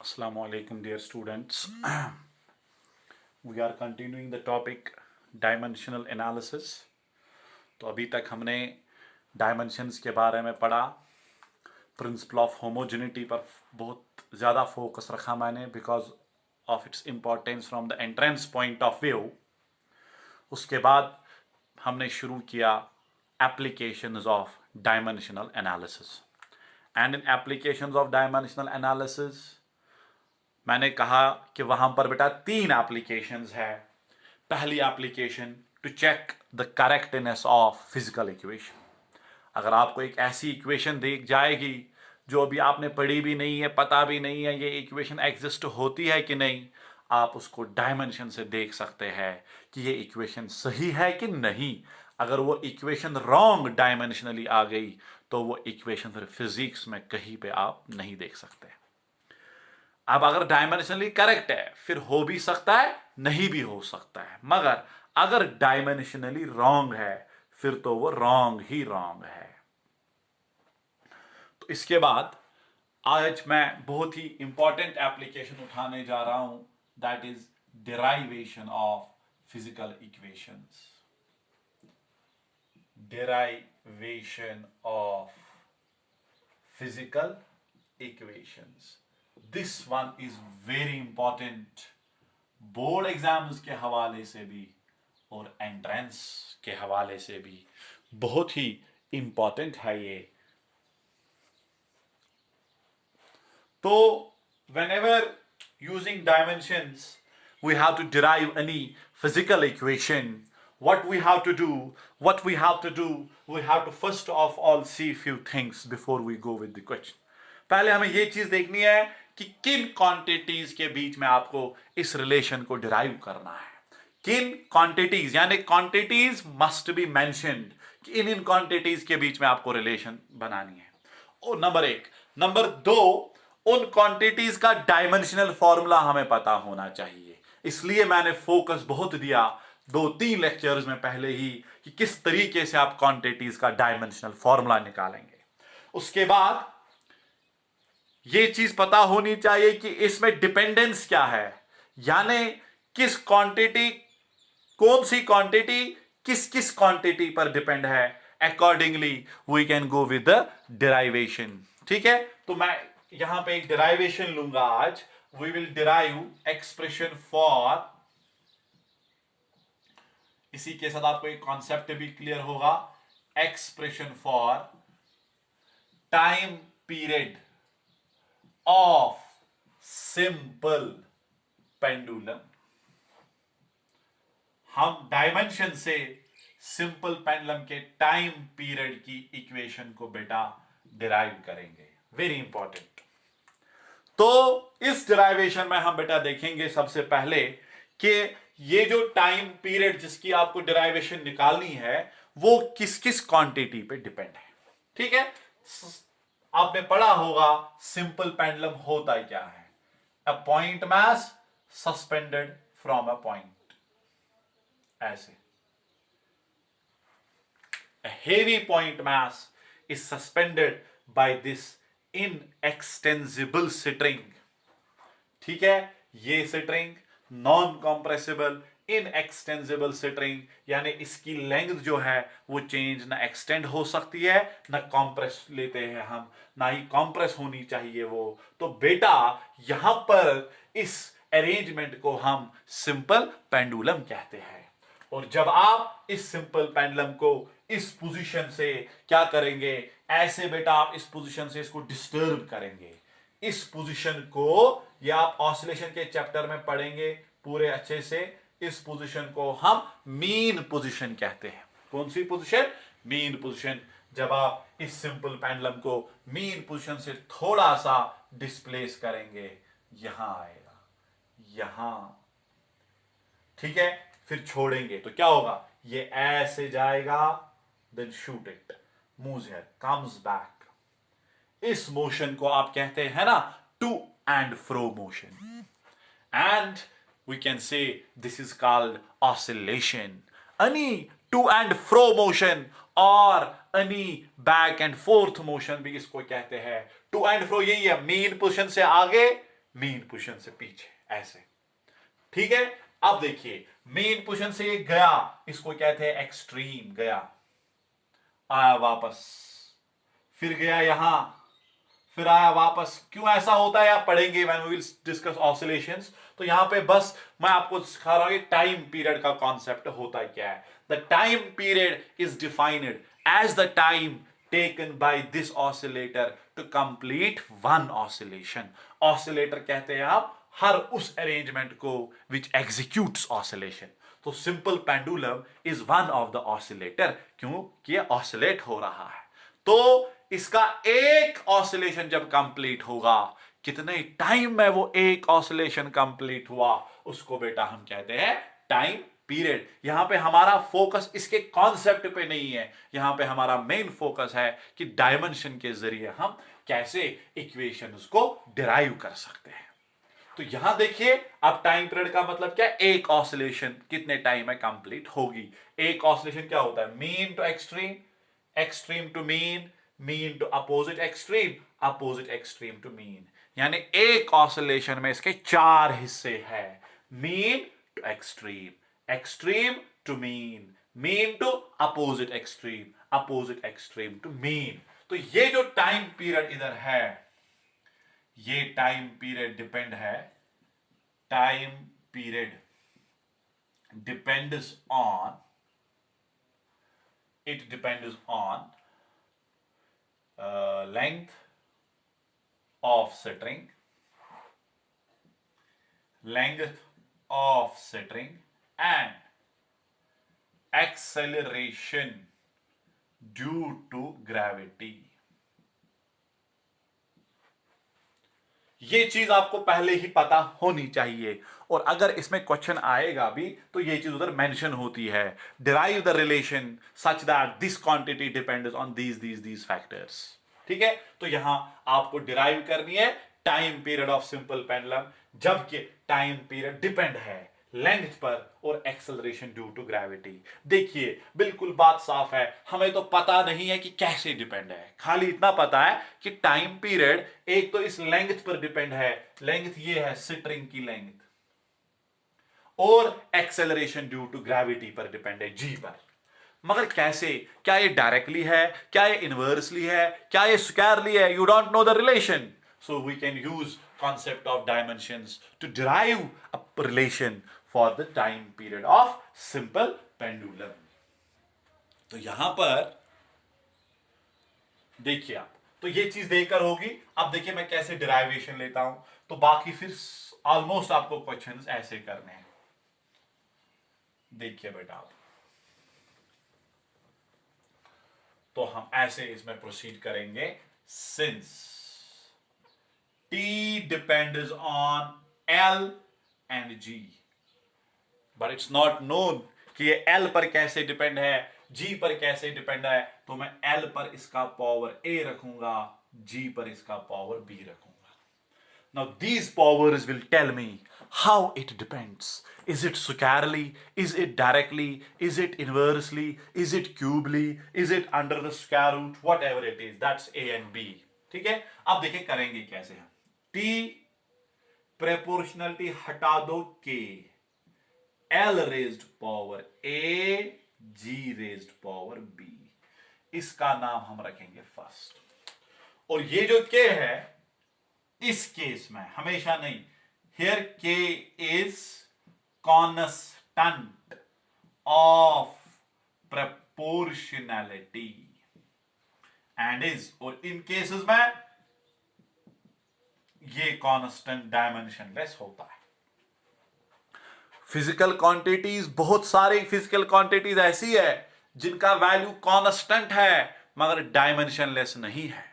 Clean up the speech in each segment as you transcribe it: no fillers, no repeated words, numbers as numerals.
Assalamu alaikum, dear students. We are continuing the topic dimensional analysis. तो अभी तक हमने डायमेंशंस के बारे में पढ़ा. प्रिंसिपल ऑफ होमोजेनिटी पर बहुत ज़्यादा फोकस रखा मैंने because of its importance from the entrance point of view. उसके बाद हमने शुरू किया applications of dimensional analysis. And in applications of dimensional analysis मैंने कहा कि वहां पर बेटा 3 एप्लीकेशंस है. पहली application to check the correctness of physical equation. अगर आपको एक ऐसी इक्वेशन देख जाएगी जो अभी आपने पढ़ी भी नहीं है, पता भी नहीं है ये इक्वेशन एग्जिस्ट होती है कि नहीं, आप उसको डायमेंशन से देख सकते हैं कि ये इक्वेशन सही है कि नहीं. अगर वो इक्वेशन रॉन्ग डायमेंशनली आ गई तो वो इक्वेशन फिर फिजिक्स में कहीं पे आप नहीं देख सकते. अब अगर डायमेंशनली करेक्ट है फिर हो भी सकता है, नहीं भी हो सकता है, मगर अगर डायमेंशनली रॉन्ग है फिर तो वो रॉन्ग ही रॉन्ग है. तो इसके बाद आज मैं बहुत ही इंपॉर्टेंट एप्लीकेशन उठाने जा रहा हूं, that is derivation of physical equations. Derivation of physical equations. This one is very important board exams के हवाले से भी और एंट्रेंस के हवाले से भी बहुत ही इंपॉर्टेंट है ये. तो whenever using dimensions we have to derive any physical equation, what we have to do, we have to first of all see few things before we go with the question. पहले हमें ये चीज देखनी है कि किन क्वांटिटीज के बीच में आपको इस रिलेशन को डिराइव करना है. किन क्वांटिटीज, यानी क्वांटिटीज मस्ट बी मेंशन्ड कि इन क्वांटिटीज के बीच में आपको रिलेशन बनानी है. और नंबर 1. नंबर 2, उन क्वांटिटीज का डायमेंशनल फॉर्मूला हमें पता होना चाहिए. इसलिए मैंने फोकस बहुत दिया 2-3 लेक्चर्स में पहले ही कि किस तरीके से आप क्वांटिटीज का डायमेंशनल फॉर्मूला निकालेंगे. उसके बाद यह चीज पता होनी चाहिए कि इसमें डिपेंडेंस क्या है, यानी किस क्वांटिटी, कौन सी क्वांटिटी किस किस क्वांटिटी पर डिपेंड है. Accordingly we can go with the derivation. ठीक है, तो मैं यहां पे एक डेराइवेशन लूंगा आज. We will derive expression for, इसी के साथ आपको एक कॉन्सेप्ट भी क्लियर होगा, expression for time period of simple pendulum. हम डायमेंशन से सिंपल पेंडुलम के टाइम पीरियड की इक्वेशन को बेटा डिराइव करेंगे. Very important. तो इस डिराइवेशन में हम बेटा देखेंगे सबसे पहले कि ये जो टाइम पीरियड जिसकी आपको डिराइवेशन निकालनी है वो किस किस क्वांटिटी पे डिपेंड है. ठीक है, आपने पढ़ा होगा सिंपल पेंडुलम होता क्या है. A point mass suspended from a point, ऐसे. A heavy point mass is suspended by this inextensible string. ठीक है, ये string non compressible inextensible string, यानी इसकी लेंथ जो है वो चेंज ना एक्सटेंड हो सकती है ना कॉम्प्रेस लेते हैं हम, ना ही कॉम्प्रेस होनी चाहिए वो. तो बेटा यहां पर इस अरेंजमेंट को हम सिंपल पेंडुलम कहते हैं. और जब आप इस सिंपल पेंडुलम को इस पोजीशन से क्या करेंगे, ऐसे बेटा आप इस पोजीशन से इसको डिस्टर्ब करेंगे. इस पोजीशन को या आप ऑसिलेशन के चैप्टर में पढ़ेंगे पूरे अच्छे से. इस पोजीशन को हम मीन पोजीशन कहते हैं. कौन सी पोजीशन? Mean position. जब आप इस सिंपल पेंडुलम को मीन पोजीशन से थोड़ा सा डिस्प्लेस करेंगे, यहां आएगा, यहां. ठीक है, फिर छोड़ेंगे तो क्या होगा, ये ऐसे जाएगा, then shoot it, moves here, comes back. इस मोशन को आप कहते हैं ना to and fro motion, and we can say this is called oscillation. Any to and fro motion और any back and forth motion भी इसको कहते हैं टू एंड फ्रो. यही है, मेन पोजीशन से आगे मेन पोजीशन से पीछे ऐसे, ठीक है। अब देखिए मेन पोजीशन से ये गया, इसको कहते हैं एक्सट्रीम, गया आया वापस, फिर गया यहां, फिर आया वापस। क्यों ऐसा होता है आप पढ़ेंगे when we will discuss oscillations. तो यहां पे बस मैं आपको सिखा रहा हूं टाइम पीरियड का कॉन्सेप्ट होता क्या है। The time period is defined as the time taken by this oscillator to complete one oscillation. Oscillator कहते हैं आप हर उस अरेंजमेंट को विच एग्जीक्यूट्स ऑसिलेशन। तो simple pendulum is one of the oscillator, क्योंकि ऑसिलेट हो रहा है। तो इसका एक ऑसिलेशन जब कंप्लीट होगा, कितने टाइम में वो एक ऑसिलेशन कंप्लीट हुआ, उसको बेटा हम कहते हैं टाइम पीरियड। यहां पे हमारा फोकस इसके कॉन्सेप्ट पे नहीं है, यहां पे हमारा मेन फोकस है कि डायमेंशन के जरिए हम कैसे इक्वेशंस को डिराइव कर सकते हैं। तो यहां देखिए अब टाइम पीरियड का मतलब क्या, एक ऑसिलेशन कितने टाइम में कंप्लीट होगी। एक ऑसिलेशन क्या होता है, mean to extreme, extreme to mean, mean to opposite extreme, opposite extreme to mean. यानी एक ऑसिलेशन में इसके चार हिस्से हैं, mean to extreme, extreme to mean, mean to opposite extreme, opposite extreme to mean. तो ये जो टाइम पीरियड इधर है, ये टाइम पीरियड डिपेंड है, time period depends on, it depends on length of string, length of string and acceleration due to gravity। ये चीज आपको पहले ही पता होनी चाहिए, और अगर इसमें क्वेश्चन आएगा भी तो ये चीज उधर मेंशन होती है, derive the relation such that this quantity depends on these factors. ठीक है, तो यहां आपको डिराइव करनी है time period of simple pendulum, जबकि टाइम पीरियड डिपेंड है लेंथ पर और एक्सेलरेशन ड्यू टू ग्रेविटी। देखिए बिल्कुल बात साफ है, हमें तो पता नहीं है कि कैसे डिपेंड है, खाली इतना पता है कि टाइम पीरियड एक तो इस लेंथ पर डिपेंड है, लेंथ ये है स्ट्रिंग की लेंथ, और एक्सेलरेशन ड्यू टू ग्रेविटी पर डिपेंड है, जी पर। मगर कैसे, क्या ये डायरेक्टली है, क्या ये इनवर्सली है, क्या ये स्क्वायरली है, you don't know the relation, so we can use concept of dimensions to derive a relation for the time period of simple pendulum। तो यहां पर देखिए आप, तो ये चीज देकर होगी। अब देखिए मैं कैसे डिराइवेशन लेता हूं, तो बाकी फिर ऑलमोस्ट आपको क्वेश्चंस ऐसे करने हैं। देखिए बेटा आप, तो हम ऐसे इसमें प्रोसीड करेंगे, since T depends on L and G, but it's not known कि ये L पर कैसे डिपेंड है, G पर कैसे डिपेंड है। तो मैं L पर इसका पावर A रखूंगा, G पर इसका पावर B रखूंगा। Now these powers will tell me how it depends. Is it squarely? Is it directly? Is it inversely? Is it cubely? Is it under the square root? Whatever it is, that's A and B। ठीक है, अब देखिए करेंगे कैसे हम। T proportionality हटा दो K, L raised power A, G raised power B, इसका नाम हम रखेंगे फर्स्ट। और ये जो K है, इस केस में हमेशा नहीं, here K is constant of proportionality and is, और इन केसेस में ये कांस्टेंट डायमेंशनलेस होता है। फिजिकल क्वांटिटीज, बहुत सारी फिजिकल क्वांटिटीज ऐसी है जिनका वैल्यू कांस्टेंट है मगर डायमेंशनलेस नहीं है।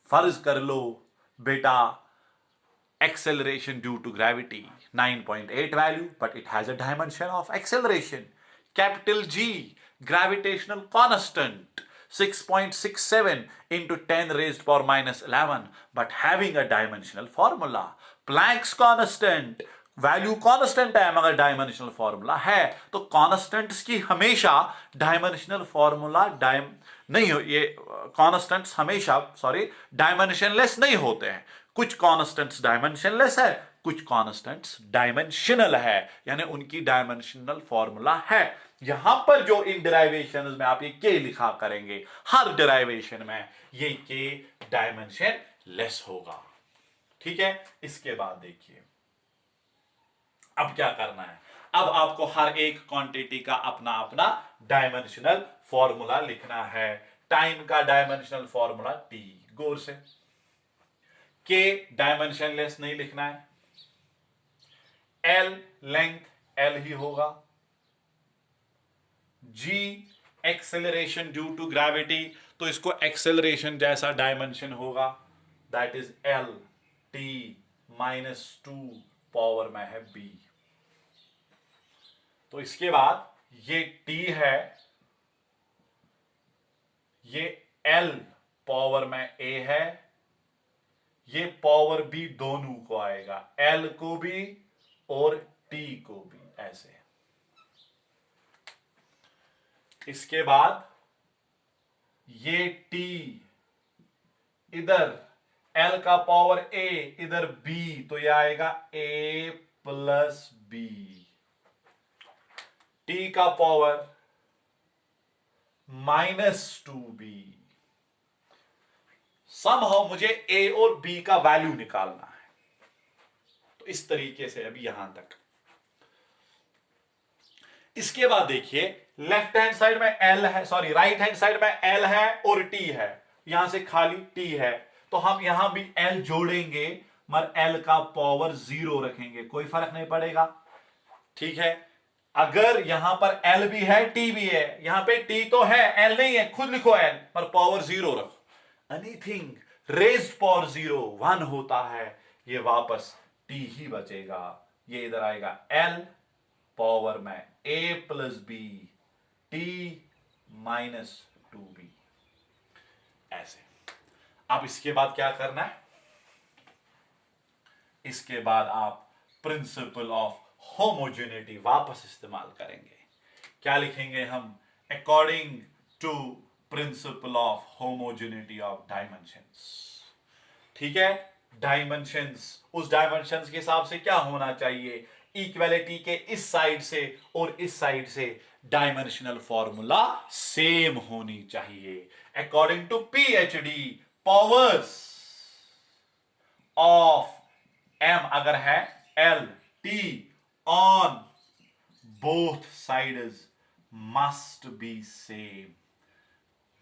फर्ज कर लो बेटा acceleration due to gravity 9.8 value, but it has a dimension of acceleration, capital G gravitational constant 6.67 into 10 raised power minus 11, but having a dimensional formula। Planck's constant value constant है मगर डायमेंशनल फॉर्मूला है। तो constants की हमेशा dimensional formula नहीं हो, ये constants हमेशा डायमेंशनलेस नहीं होते हैं। कुछ कॉन्स्टेंट्स डायमेंशनलेस है, कुछ कॉन्स्टेंट्स डायमेंशनल है, यानी उनकी डायमेंशनल फॉर्मूला है। यहां पर जो इन डेरिवेशन में आप ये के लिखा करेंगे, हर डेरिवेशन में ये के डायमेंशन लेस होगा। ठीक है, इसके बाद देखिए अब क्या करना है। अब आपको हर एक क्वांटिटी का अपना अपना डायमेंशनल फॉर्मूला लिखना है। टाइम का डायमेंशनल फॉर्मूला टी, गौर से, के डायमेंशनलेस नहीं लिखना है, एल लेंथ एल ही होगा, जी एक्सेलरेशन ड्यू टू ग्रेविटी, तो इसको एक्सेलरेशन जैसा डायमेंशन होगा, that is L T -2 power में है बी। तो इसके बाद ये टी है, ये एल पावर में ए है, ये पावर बी दोनों को आएगा, एल को भी और टी को भी, ऐसे। इसके बाद ये टी इधर एल का पावर ए, इधर बी, तो ये आएगा ए प्लस बी। टी का पावर -2b। समहाउ मुझे ए और बी का वैल्यू निकालना है, तो इस तरीके से अभी यहां तक। इसके बाद देखिए लेफ्ट हैंड साइड में एल है, सॉरी राइट हैंड साइड में एल है और टी है, यहां से खाली टी है, तो हम यहां भी एल जोड़ेंगे मगर एल का पावर 0 रखेंगे, कोई फर्क नहीं पड़ेगा। ठीक है, अगर यहां पर एल भी है टी भी है, यहां पे टी तो है एल नहीं है, खुद लिखो एल पर पावर 0 रखो। एनीथिंग रेज्ड पावर 0 1 होता है, ये वापस टी ही बचेगा, ये इधर आएगा एल पावर में ए प्लस बी टी -2b, ऐसे। अब इसके बाद क्या करना है, इसके बाद आप प्रिंसिपल ऑफ होमोजेनिटी वापस इस्तेमाल करेंगे। क्या लिखेंगे हम, according to principle of homogeneity of dimensions. ठीक है, डायमेंशंस, उस डायमेंशंस के हिसाब से क्या होना चाहिए, इक्वालिटी के इस साइड से और इस साइड से डायमेंशनल फॉर्मूला सेम होनी चाहिए। According to PhD powers of M अगर है L T on both sides must be same.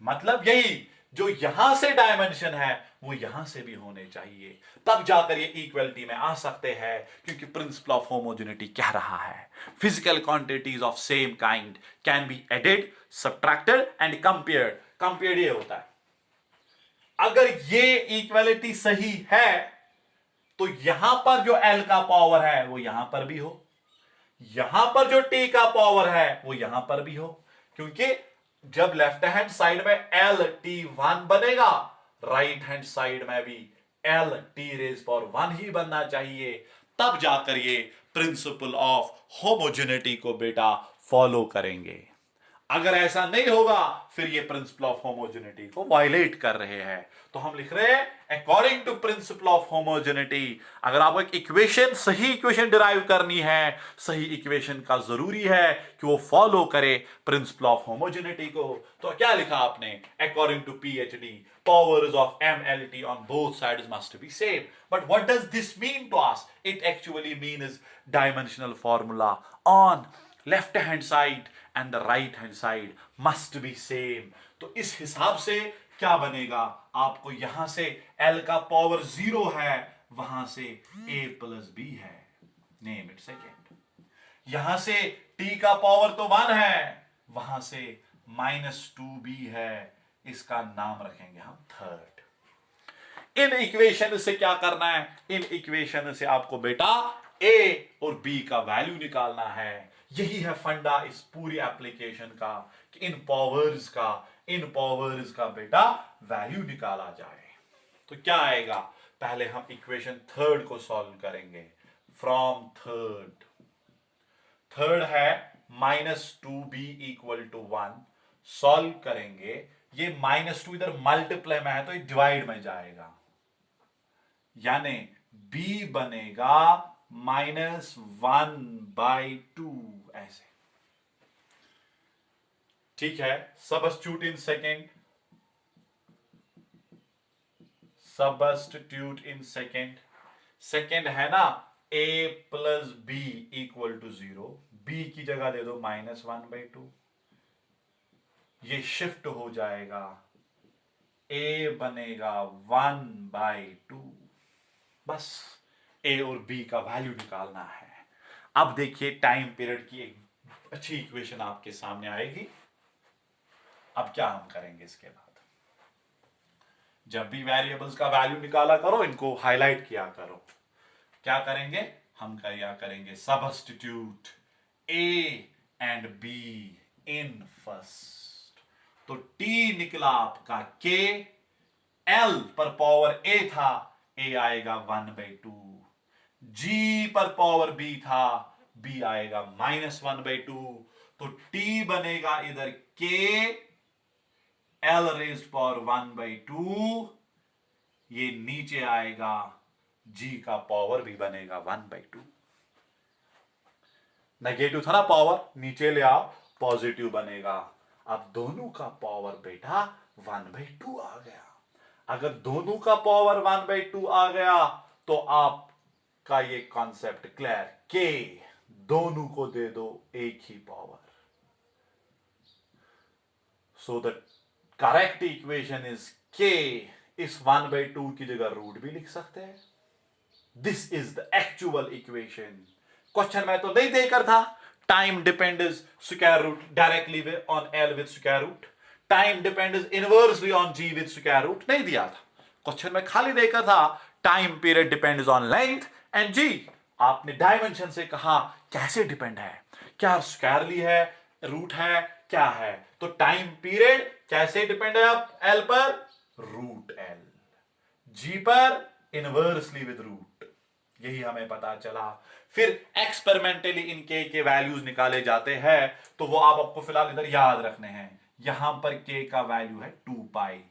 मतलब यही, जो यहां से डायमेंशन है वो यहां से भी होने चाहिए, तब जाकर ये इक्वलिटी में आ सकते हैं। क्योंकि प्रिंसिपल ऑफ होमोजेनिटी कह रहा है physical quantities of same kind can be added, subtracted and compared. Compared ये होता है अगर ये इक्वलिटी सही है तो यहां पर जो एल का पावर है वो यहां पर भी हो, यहां पर जो टी का पावर है वो यहां पर भी हो। क्योंकि जब लेफ्ट हैंड साइड में एल टी 1 बनेगा, राइट हैंड साइड में भी एल टी रेज पावर 1 ही बनना चाहिए, तब जाकर ये प्रिंसिपल ऑफ होमोजेनिटी को बेटा फॉलो करेंगे। अगर ऐसा नहीं होगा फिर ये प्रिंसिपल ऑफ होमोजेनिटी को वायलेट कर रहे हैं। तो हम लिख रहे हैं according to principle of homogeneity. अगर आपको एक इक्वेशन, सही इक्वेशन डिराइव करनी है, सही इक्वेशन का जरूरी है कि वो फॉलो करे प्रिंसिपल ऑफ होमोजेनिटी को। तो क्या लिखा आपने, according to PhD powers of MLT on both sides must be same. But what does this mean to us? It actually means dimensional formula on left hand side and the right hand side must be same. तो इस हिसाब से क्या बनेगा, आपको यहां से L का पावर 0 है, वहां से A प्लस B है, नेम इट सेकेंड। यहां से T का पावर तो 1 है, वहां से -2B है, इसका नाम रखेंगे हम थर्ड। इन इक्वेशन से क्या करना है, इन इक्वेशन से आपको बेटा A और B का वैल्यू निकालना है। यही है फंडा इस पूरी एप्लीकेशन का कि इन पावर्स का बेटा वैल्यू निकाला जाए। तो क्या आएगा, पहले हम इक्वेशन थर्ड को सॉल्व करेंगे। फ्रॉम थर्ड है -2b = 1, सॉल्व करेंगे। ये -2 इधर मल्टीप्लाई में है तो ये डिवाइड में जाएगा, यानी b बनेगा -1/2 ऐसे। ठीक है, substitute in second, substitute in second, second है ना a plus b equal to 0, b की जगह दे दो -1/2, ये शिफ्ट हो जाएगा, a बनेगा 1/2। बस a और b का वैल्यू निकालना है। अब देखिए टाइम पीरियड की एक अच्छी इक्वेशन आपके सामने आएगी। अब क्या हम करेंगे इसके बाद, जब भी वेरिएबल्स का वैल्यू निकाला करो इनको हाईलाइट किया करो। क्या करेंगे हम, क्या करेंगे, substitute a and b in first. तो t निकला आपका k, l पर पावर a था, a आएगा 1/2, g पर पावर b था, b आएगा -1/2। तो t बनेगा इधर k l रेज्ड पावर 1/2, ये नीचे आएगा, g का पावर भी बनेगा 1/2। नेगेटिव था ना पावर, नीचे ले आओ पॉजिटिव बनेगा। अब दोनों का पावर बेटा 1/2 आ गया। अगर दोनों का पावर 1/2 आ गया तो आपका ये कॉन्सेप्ट क्लियर, के दोनों को दे दो एक ही power. So the correct equation is K. इस 1/2 की जगह रूट भी लिख सकते हैं। This is the actual equation. Question में तो नहीं देकर था time depends square root directly on L with square root, time depends inversely on G with square root, नहीं दिया था। क्वेश्चन में खाली देकर था time period depends on length and G. आपने डायमेंशन से कहा कैसे डिपेंड है, क्या स्क्वायरली है, रूट है, क्या है। तो टाइम पीरियड कैसे डिपेंड है अब एल पर, रूट एल, जी पर इनवर्सली विद रूट, यही हमें पता चला। फिर एक्सपेरिमेंटली इनके के वैल्यूज निकाले जाते हैं, तो वो आपको फिलहाल इधर याद रखने हैं। यहां पर के का वैल्यू है 2π।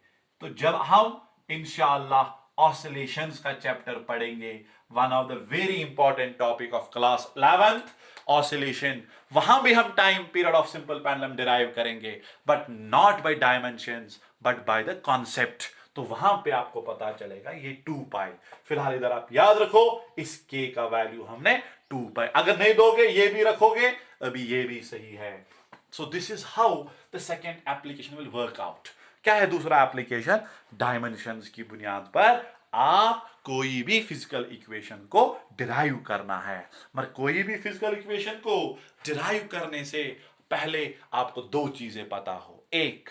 तो जब हम इंशाअल्लाह ऑसिलेशंस का चैप्टर पढ़ेंगे, one of the very important topic of class 11th oscillation, वहां भी हम time period of simple pendulum derive करेंगे, but not by dimensions but by the concept. तो वहां पे आपको पता चलेगा ये 2π। फिलहाल इधर आप याद रखो इस k का वैल्यू हमने 2π, अगर नहीं दोगे ये भी रखोगे, अभी ये भी सही है। So this is how the second application will work out. क्या है दूसरा एप्लीकेशन, डायमेंशंस की बुनियाद पर आप कोई भी फिजिकल इक्वेशन को डिराइव करना है। मगर कोई भी फिजिकल इक्वेशन को डिराइव करने से पहले आपको दो चीजें पता हो, एक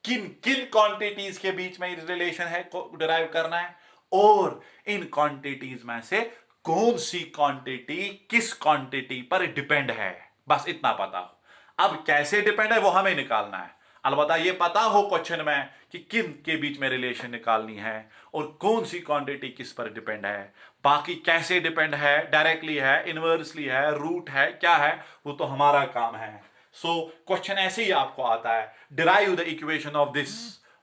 किन किन क्वांटिटीज के बीच में रिलेशन है को डिराइव करना है, और इन क्वांटिटीज में से कौन सी क्वांटिटी किस क्वांटिटी पर डिपेंड है, बस इतना पता हो। अब कैसे डिपेंड है वो हमें निकालना है। अलबत्ता ये पता हो क्वेश्चन में कि किन के बीच में रिलेशन निकालनी है और कौन सी क्वांटिटी किस पर डिपेंड है। बाकी कैसे डिपेंड है, डायरेक्टली है, इनवर्सली है, रूट है, क्या है, वो तो हमारा काम है। सो क्वेश्चन ऐसे ही आपको आता है, derive the equation of this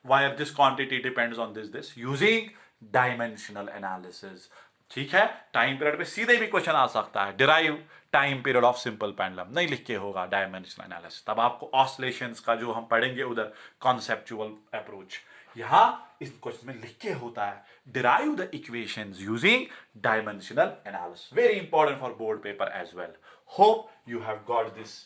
wire this quantity depends on this using dimensional analysis. ठीक है, टाइम पीरियड पे सीधे भी क्वेश्चन आ सकता है, derive time period of simple pendulum, नहीं लिख के होगा डायमेंशनल एनालिसिस। तब आपको ऑसिलेशंस का जो हम पढ़ेंगे उधर कॉन्सेप्चुअल अप्रोच, यहां इस क्वेश्चन में लिख के होता है derive the equations using dimensional analysis. Very important for board paper as well. Hope you have got this.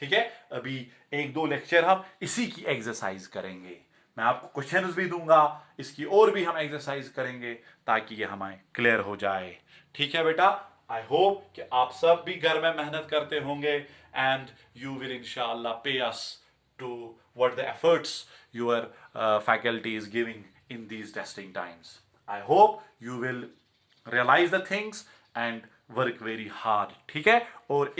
ठीक है, अभी एक दो लेक्चर हम इसी की एक्सरसाइज करेंगे, मैं आपको क्वेश्चंस भी दूंगा, इसकी और भी हम एक्सरसाइज करेंगे ताकि ये हमें क्लियर हो जाए। ठीक है बेटा, आई होप कि आप सब भी घर में मेहनत करते होंगे एंड यू विल इंशाअल्लाह pay us to what the efforts your faculty is giving in these testing times. I hope you will realise the things and work very hard. ठीक है, और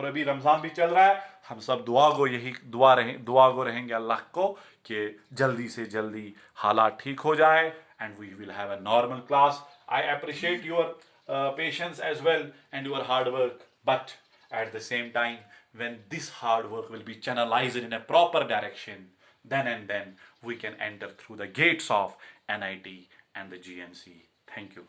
अभी रमजान भी चल रहा है, हम सब दुआ गो रहेंगे अल्लाह को कि जल्दी से जल्दी हालात ठीक हो जाए and we will have a normal class. I appreciate your patience as well and your hard work, but at the same time when this hard work will be channelized in a proper direction, then we can enter through the gates of NIT and the GNC thank you.